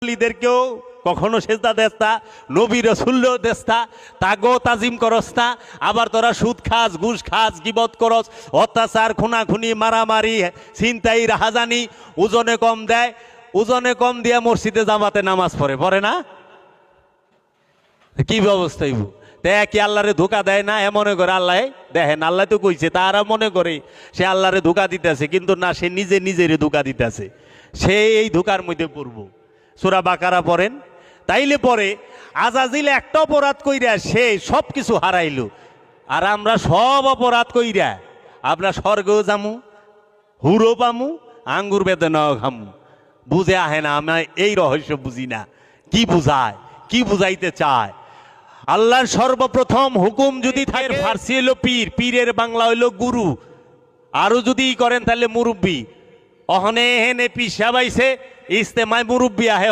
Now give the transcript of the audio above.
লিদেরকেও কখনো সেজদা দেস্তা, নবী রসুল্লেও দেস্তা, তাগো তাজিম করস না। আবার তোরা সুদ খাস, ঘুষ খাস, গিবত করস, অত্যাচার, খুনাখুনি, মারামারি, ছিনতাই, রাহাজানি, ওজনে কম দেয়, ওজনে কম দিয়ে মসজিদে জামাতে নামাজ পড়ে না? কি ব্যবস্থা হইব? কি আল্লাহরে ধোকা দেয় না? মনে করে আল্লাহ দেখেন, আল্লাহ তো কইছে, তারা মনে করে সে আল্লাহরে ধোকা দিতেছে, কিন্তু না, সে নিজে নিজেরে ধোকা দিতেছে। সে এই ধোকার মধ্যে পড়ব। সূরা বাকারা পড়েন, তাইলে পরে আজাজিল একটা অপরাধ কইরা সে সব কিছু হারাইল, আর আমরা সব অপরাধ কইরা আমরা স্বর্গও যামু, হুরো পামু, আঙ্গুর বেদনাও খামু। বুঝে আহে না, আমরা এই রহস্য বুঝি না। কি বুঝায়, কি বুঝাইতে চায়? আল্লাহর সর্বপ্রথম হুকুম যদি থাকে, ফার্সি হইল পীর, পীরের বাংলা হইল গুরু, আরো যদি করেন তাহলে মুরব্বী। অহনে হেনে পিসা বাইছে ইস্তেমায় মুরব্বী আহে।